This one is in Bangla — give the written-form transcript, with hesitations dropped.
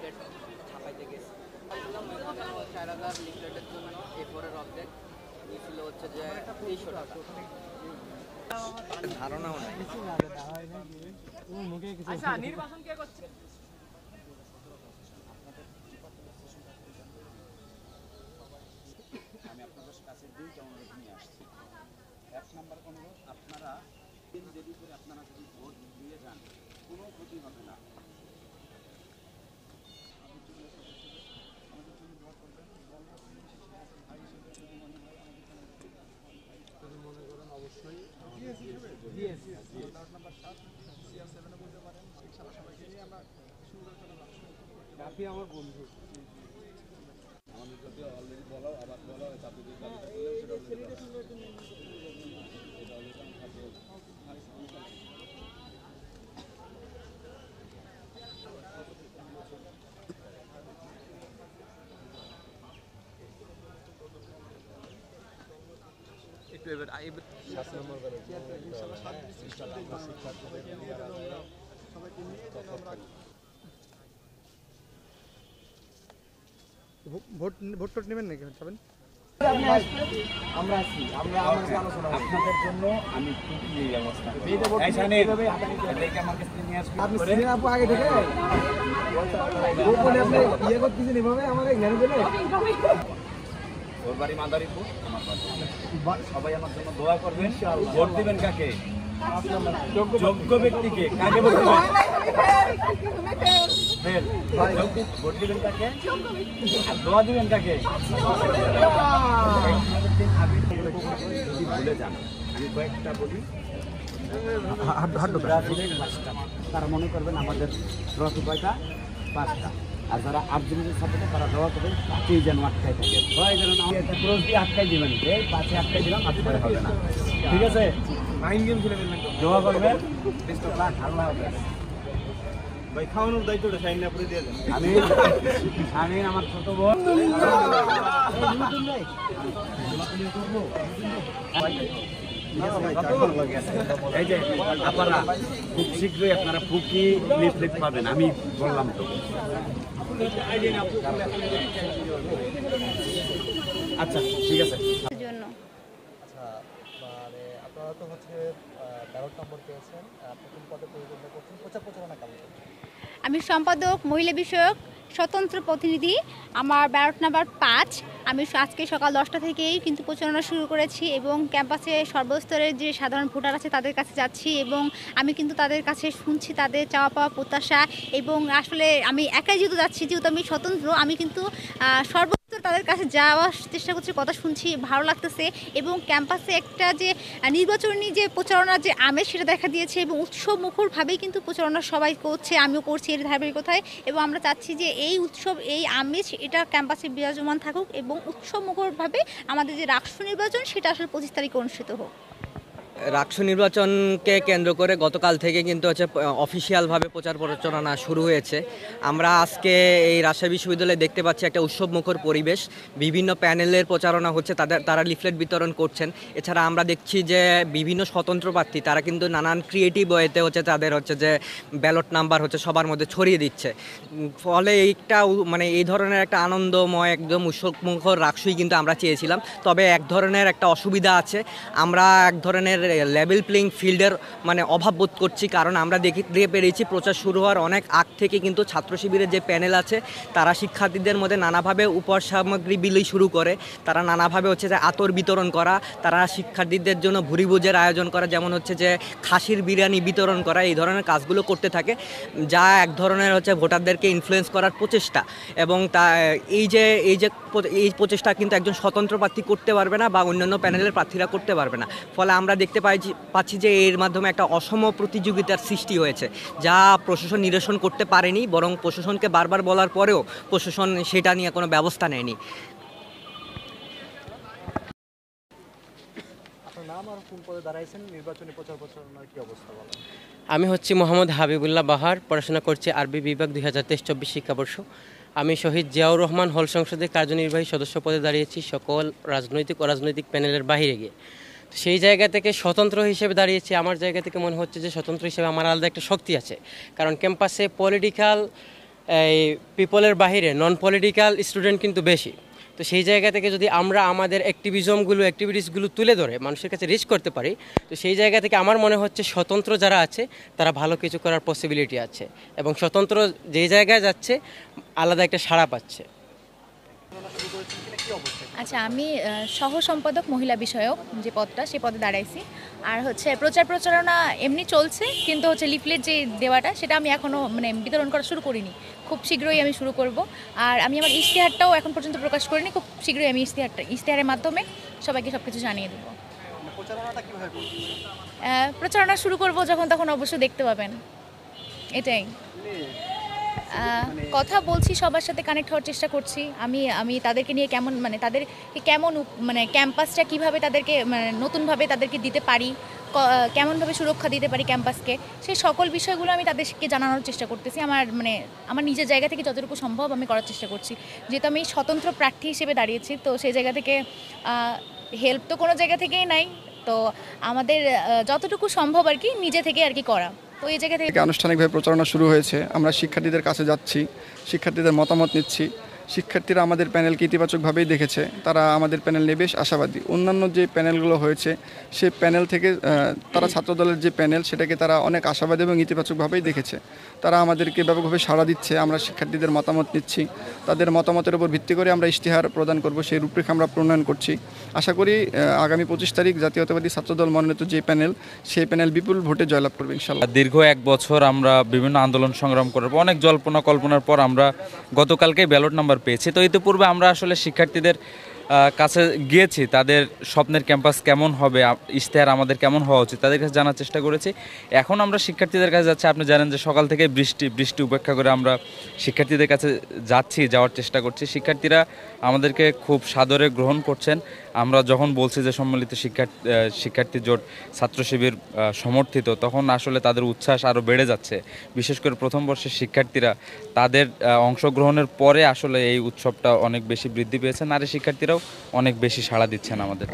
লিফলেট ছাপাইতে গেছি। 4000 লিফলেটের জন্য A4 এর অর্ধেক ছিল হচ্ছে যে 300 টাকা। ধারণাও নাই। আচ্ছা, নির্বাচন কে করছে? আমি আপনাদের কাছে দুইটা অনুরোধ নিয়ে আসছি। এক নম্বর অনুরোধ, আপনারা দেরি করে আপনারা যদি ভোট দিয়ে যান কোনো ক্ষতি হবে না। অবশ্যই আমার বন্ধু আমাদের যদি অলরেডি বলা আবার বলা হয় তাদের একটু এবার 7 নম্বর করে ভোট নেবেন নাকি যাবেন? আপনাদের জন্য আমি খুবই ব্যবস্থা ওর বাড়ি মাদারীপুর, সবাই আমার জন্য দোয়া করবেন। ভোট দিবেন কাকে? যোগ্য ব্যক্তিকে। কাকে ভোট দিবেন? ভোট দিবেন কাকে? আর দোয়া দিবেন কাকে? যদি ভুলে যান, আমি কয়েকটা বলি। তারা মনে করবেন আমাদের ট্রফি কয়টা? 5টা। আর যারা 8 জনের সাথে তারা দোয়া করবেন তাকেই যেন আটকাই থাকে। হয় যেন ক্রস দিয়ে আটকাই দিবেন, এই 5-এ আটকাই দিলাম, আপনারা হবে না। ঠিক আছে? মাইন্ড গেম খেলে ফেলবেন, দোয়া করবেন, আল্লাহ হবে। ভাই খাওয়ানোর দায়িত্বটা সাইন না করে দিয়ে দেন। আমি আমার ছোট বোন এই যে আপনারা খুব শীঘ্রই আপনারা ফুকি লিফলেট পাবেন, আমি বললাম তো। আচ্ছা ঠিক আছে। আপনারা তো হচ্ছে 13 নম্বর পেয়েছেন, প্রথম পদে পরিচালনা করছেন, প্রচারণা কেমন? আমি সম্পাদক মহিলা বিষয়ক স্বতন্ত্র প্রতিনিধি, আমার ব্যালট নাম্বার 5। আমি আজকে সকাল 10টা থেকেই কিন্তু প্রচারণা শুরু করেছি এবং ক্যাম্পাসে সর্বস্তরের যে সাধারণ ভোটার আছে তাদের কাছে যাচ্ছি এবং আমি কিন্তু তাদের কাছে শুনছি তাদের চাওয়া পাওয়া প্রত্যাশা। এবং আসলে আমি একাই যেহেতু যাচ্ছি, যেহেতু আমি স্বতন্ত্র, আমি কিন্তু সর্বস্তর তাদের কাছে যাওয়ার চেষ্টা করছি, কথা শুনছি, ভালো লাগতেছে। এবং ক্যাম্পাসে একটা যে নির্বাচনী যে প্রচারণার যে আমেজ সেটা দেখা দিয়েছে এবং উৎসব মুখরভাবেই কিন্তু প্রচারণা সবাই করছে, আমিও করছি এর ধারাবাহিকতায়। এবং আমরা চাচ্ছি যে এই উৎসব, এই আমেজ এটা ক্যাম্পাসে বিরাজমান থাকুক এবং উৎসব মুখরভাবে আমাদের যে রাষ্ট্র নির্বাচন সেটা আসলে 25 তারিখে অনুষ্ঠিত হোক। রাষ্ট্র নির্বাচনকে কেন্দ্র করে গতকাল থেকে কিন্তু হচ্ছে অফিসিয়ালভাবে প্রচার প্রচারণা শুরু হয়েছে। আমরা আজকে এই রাজশাহী বিশ্ববিদ্যালয়ে দেখতে পাচ্ছি একটা উৎসব মুখর পরিবেশ, বিভিন্ন প্যানেলের প্রচারণা হচ্ছে, তারা লিফলেট বিতরণ করছেন। এছাড়া আমরা দেখছি যে বিভিন্ন স্বতন্ত্র প্রার্থী তারা কিন্তু নানান ক্রিয়েটিভ ওয়েতে হচ্ছে তাদের হচ্ছে যে ব্যালট নাম্বার হচ্ছে সবার মধ্যে ছড়িয়ে দিচ্ছে। ফলে এইটা মানে এই ধরনের একটা আনন্দময় একদম উৎসব মুখর রাষ্ট্রই কিন্তু আমরা চেয়েছিলাম। তবে এক ধরনের একটা অসুবিধা আছে, আমরা এক ধরনের লেভেল প্লেইং ফিল্ডের মানে অভাব বোধ করছি। কারণ আমরা দেখতে পেরেছি প্রচার শুরু হওয়ার অনেক আগ থেকে কিন্তু ছাত্র শিবিরের যে প্যানেল আছে তারা শিক্ষার্থীদের মধ্যে নানাভাবে উপহার সামগ্রী বিলি শুরু করে, তারা নানাভাবে হচ্ছে যে আতর বিতরণ করা, তারা শিক্ষার্থীদের জন্য ভুরিভোজের আয়োজন করা, যেমন হচ্ছে যে খাসির বিরিয়ানি বিতরণ করা, এই ধরনের কাজগুলো করতে থাকে, যা এক ধরনের হচ্ছে ভোটারদেরকে ইনফ্লুয়েন্স করার প্রচেষ্টা। এবং এই প্রচেষ্টা কিন্তু একজন স্বতন্ত্র প্রার্থী করতে পারবে না বা অন্যান্য প্যানেলের প্রার্থীরা করতে পারবে না। ফলে আমরা দেখতে পাচ্ছি যে এর মাধ্যমে একটা অসম প্রতিযোগিতার সৃষ্টি হয়েছে, যা প্রশাসন নিরসন করতে পারেনি, বরং প্রশাসনকে বারবার বলার পরেও প্রশাসন সেটা নিয়ে কোনো ব্যবস্থা নেয়নি। আমি হচ্ছি মোহাম্মদ হাবিবুল্লাহ বাহার, পড়াশোনা করছি আরবি বিভাগ 2023-24 শিক্ষাবর্ষ। আমি শহীদ জিয়াউর রহমান হল সংসদের কার্যনির্বাহী সদস্য পদে দাঁড়িয়েছি সকল রাজনৈতিক অরাজনৈতিক প্যানেলের বাইরে গিয়ে। সেই জায়গা থেকে স্বতন্ত্র হিসেবে দাঁড়িয়েছি। আমার জায়গা থেকে মনে হচ্ছে যে স্বতন্ত্র হিসেবে আমার আলাদা একটা শক্তি আছে, কারণ ক্যাম্পাসে পলিটিক্যাল এই পিপলের বাহিরে নন পলিটিক্যাল স্টুডেন্ট কিন্তু বেশি। তো সেই জায়গা থেকে যদি আমরা আমাদের অ্যাক্টিভিটিসগুলো তুলে ধরে মানুষের কাছে রিচ করতে পারি, তো সেই জায়গা থেকে আমার মনে হচ্ছে স্বতন্ত্র যারা আছে তারা ভালো কিছু করার পসিবিলিটি আছে, এবং স্বতন্ত্র যে জায়গায় যাচ্ছে আলাদা একটা সাড়া পাচ্ছে। আচ্ছা, আমি সহ সম্পাদক মহিলা বিষয়ক যে পদটা, সেই পদে দাঁড়াইছি। আর হচ্ছে প্রচারণা এমনি চলছে, কিন্তু হচ্ছে লিফলেট যে দেওয়াটা সেটা আমি এখনও মানে বিতরণ করা শুরু করিনি। খুব শীঘ্রই আমি শুরু করব। আর আমি আমার ইশতেহারটাও এখন পর্যন্ত প্রকাশ করিনি, খুব শীঘ্রই আমি ইশতেহারের মাধ্যমে সবাইকে সব কিছু জানিয়ে দেবো। প্রচারণা শুরু করব যখন, তখন অবশ্যই দেখতে পাবেন। এটাই কথা বলছি, সবার সাথে কানেক্ট হওয়ার চেষ্টা করছি। আমি তাদেরকে নিয়ে তাদেরকে কেমন ক্যাম্পাসটা কীভাবে তাদেরকে নতুনভাবে তাদেরকে দিতে পারি, কেমনভাবে সুরক্ষা দিতে পারি ক্যাম্পাসকে, সেই সকল বিষয়গুলো আমি তাদেরকে জানানোর চেষ্টা করতেছি। আমার নিজের জায়গা থেকে যতটুকু সম্ভব আমি করার চেষ্টা করছি। যেহেতু আমি স্বতন্ত্র প্রার্থী হিসেবে দাঁড়িয়েছি, তো সেই জায়গা থেকে হেল্প তো কোনো জায়গা থেকেই নাই, তো আমাদের যতটুকু সম্ভব আর কি নিজে থেকে আর কি করা। তো এই জায়গা থেকে আনুষ্ঠানিকভাবে প্রচারণা শুরু হয়েছে। আমরা শিক্ষার্থীদের কাছে যাচ্ছি, শিক্ষার্থীদের মতামত নিচ্ছি। শিক্ষার্থীরা আমাদের প্যানেলকে ইতিবাচকভাবেই দেখেছে, তারা আমাদের প্যানেল নিয়ে বেশ আশাবাদী। অন্যান্য যে প্যানেলগুলো হয়েছে সেই প্যানেল থেকে তারা ছাত্রদলের যে প্যানেল সেটাকে তারা অনেক আশাবাদী এবং ইতিবাচকভাবেই দেখেছে। তারা আমাদেরকে ব্যাপকভাবে সাড়া দিচ্ছে। আমরা শিক্ষার্থীদের মতামত নিচ্ছি, তাদের মতামতের উপর ভিত্তি করে আমরা ইশতেহার প্রদান করব, সেই রূপরেখা আমরা প্রণয়ন করছি। আশা করি আগামী 25 তারিখ জাতীয়তাবাদী ছাত্রদল মনোনীত যে প্যানেল, সেই প্যানেল বিপুল ভোটে জয়লাভ করবে ইনশাআল্লাহ। দীর্ঘ 1 বছর আমরা বিভিন্ন আন্দোলন সংগ্রাম করার পর, অনেক জল্পনা কল্পনার পর আমরা গতকালকে ব্যালট নাম্বার পেয়েছি। তো ইতিপূর্বে আমরা আসলে শিক্ষার্থীদের কাছে গিয়েছি, তাদের স্বপ্নের ক্যাম্পাস কেমন হবে, ইশতেহার আমাদের কেমন হওয়া উচিত, তাদের কাছে জানার চেষ্টা করেছি। এখন আমরা শিক্ষার্থীদের কাছে যাচ্ছি। আপনি জানেন যে সকাল থেকে বৃষ্টি উপেক্ষা করে আমরা শিক্ষার্থীদের কাছে যাওয়ার চেষ্টা করছি। শিক্ষার্থীরা আমাদেরকে খুব সাদরে গ্রহণ করছেন। আমরা যখন বলছি যে সম্মিলিত শিক্ষার্থী জোট ছাত্র শিবির সমর্থিত, তখন আসলে তাদের উচ্ছ্বাস আরও বেড়ে যাচ্ছে। বিশেষ করে প্রথম বর্ষের শিক্ষার্থীরা, তাদের অংশগ্রহণের পরে আসলে এই উৎসবটা অনেক বেশি বৃদ্ধি পেয়েছে। নারী শিক্ষার্থীরাও অনেক বেশি সাড়া দিচ্ছেন আমাদের।